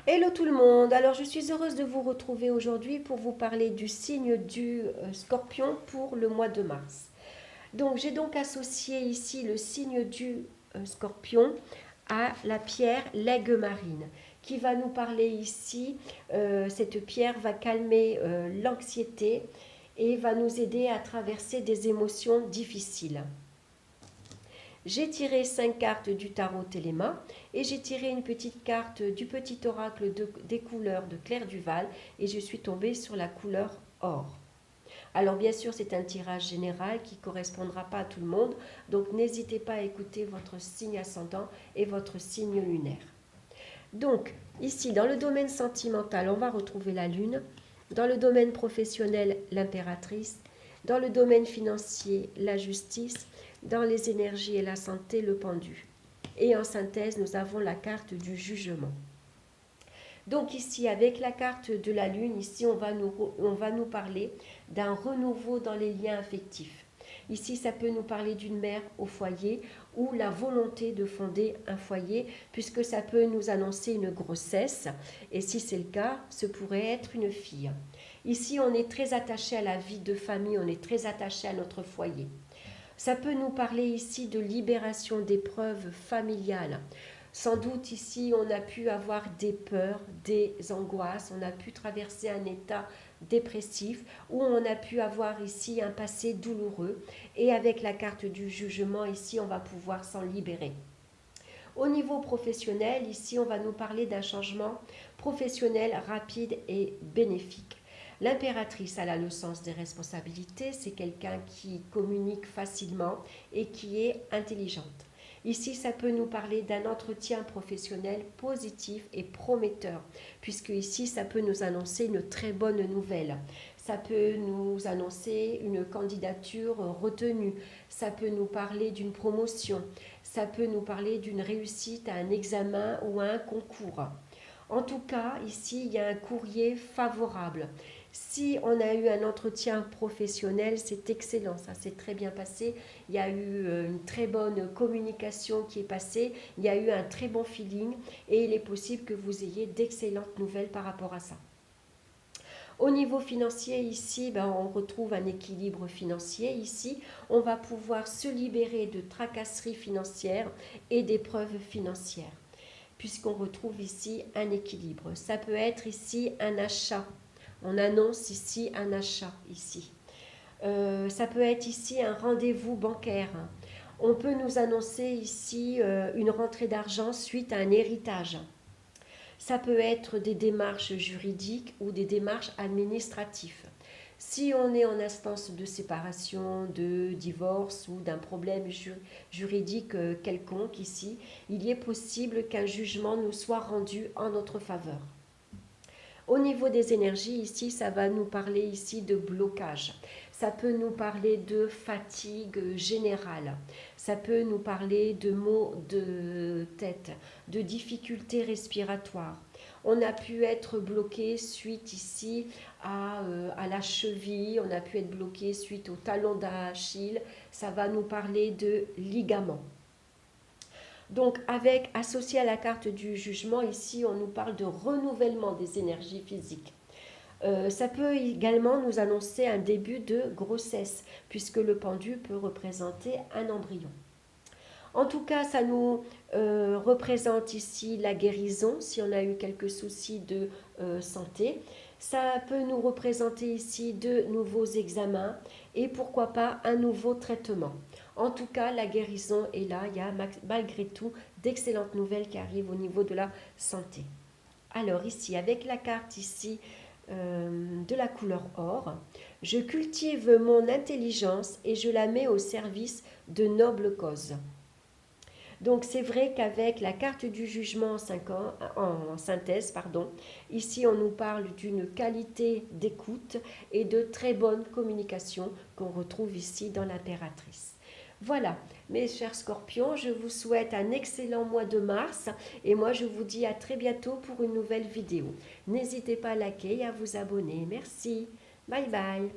Hello tout le monde, alors je suis heureuse de vous retrouver aujourd'hui pour vous parler du signe du scorpion pour le mois de mars. Donc j'ai donc associé ici le signe du scorpion à la pierre l'aigle marine qui va nous parler ici, cette pierre va calmer l'anxiété et va nous aider à traverser des émotions difficiles. J'ai tiré 5 cartes du tarot Téléma et j'ai tiré une petite carte du petit oracle des couleurs de Claire Duval et je suis tombée sur la couleur or. Alors bien sûr c'est un tirage général qui ne correspondra pas à tout le monde, donc n'hésitez pas à écouter votre signe ascendant et votre signe lunaire. Donc ici dans le domaine sentimental on va retrouver la lune, dans le domaine professionnel l'impératrice, dans le domaine financier la justice, dans les énergies et la santé le pendu. Et en synthèse nous avons la carte du jugement. Donc ici, avec la carte de la Lune, ici, on va nous parler d'un renouveau dans les liens affectifs. Ici, ça peut nous parler d'une mère au foyer ou la volonté de fonder un foyer, puisque ça peut nous annoncer une grossesse. Et si c'est le cas, ce pourrait être une fille. Ici, on est très attaché à la vie de famille, on est très attaché à notre foyer. Ça peut nous parler ici de libération d'épreuves familiales. Sans doute ici, on a pu avoir des peurs, des angoisses, on a pu traverser un état dépressif ou on a pu avoir ici un passé douloureux. Et avec la carte du jugement, ici, on va pouvoir s'en libérer. Au niveau professionnel, ici, on va nous parler d'un changement professionnel rapide et bénéfique. L'impératrice, elle a le sens des responsabilités, c'est quelqu'un qui communique facilement et qui est intelligente. Ici, ça peut nous parler d'un entretien professionnel positif et prometteur, puisque ici, ça peut nous annoncer une très bonne nouvelle. Ça peut nous annoncer une candidature retenue. Ça peut nous parler d'une promotion. Ça peut nous parler d'une réussite à un examen ou à un concours. En tout cas, ici, il y a un courrier favorable. Si on a eu un entretien professionnel, c'est excellent, ça s'est très bien passé. Il y a eu une très bonne communication qui est passée, il y a eu un très bon feeling et il est possible que vous ayez d'excellentes nouvelles par rapport à ça. Au niveau financier, ici, on retrouve un équilibre financier. Ici, on va pouvoir se libérer de tracasseries financières et d'épreuves financières, puisqu'on retrouve ici un équilibre. Ça peut être ici un achat. On annonce ici un achat, ici. Ça peut être ici un rendez-vous bancaire. On peut nous annoncer ici une rentrée d'argent suite à un héritage. Ça peut être des démarches juridiques ou des démarches administratives. Si on est en instance de séparation, de divorce ou d'un problème juridique quelconque ici, il est possible qu'un jugement nous soit rendu en notre faveur. Au niveau des énergies, ici, ça va nous parler ici de blocage. Ça peut nous parler de fatigue générale. Ça peut nous parler de maux de tête, de difficultés respiratoires. On a pu être bloqué suite ici à la cheville, on a pu être bloqué suite au talon d'Achille. Ça va nous parler de ligaments. Donc, associé à la carte du jugement, ici, on nous parle de renouvellement des énergies physiques. Ça peut également nous annoncer un début de grossesse, puisque le pendu peut représenter un embryon. En tout cas, ça nous représente ici la guérison, si on a eu quelques soucis de santé. Ça peut nous représenter ici de nouveaux examens et pourquoi pas un nouveau traitement. En tout cas, la guérison est là. Il y a malgré tout d'excellentes nouvelles qui arrivent au niveau de la santé. Alors ici, avec la carte ici de la couleur or, je cultive mon intelligence et je la mets au service de nobles causes. Donc c'est vrai qu'avec la carte du jugement en synthèse, ici on nous parle d'une qualité d'écoute et de très bonne communication qu'on retrouve ici dans l'impératrice. Voilà, mes chers scorpions, je vous souhaite un excellent mois de mars et moi je vous dis à très bientôt pour une nouvelle vidéo. N'hésitez pas à liker et à vous abonner. Merci. Bye bye.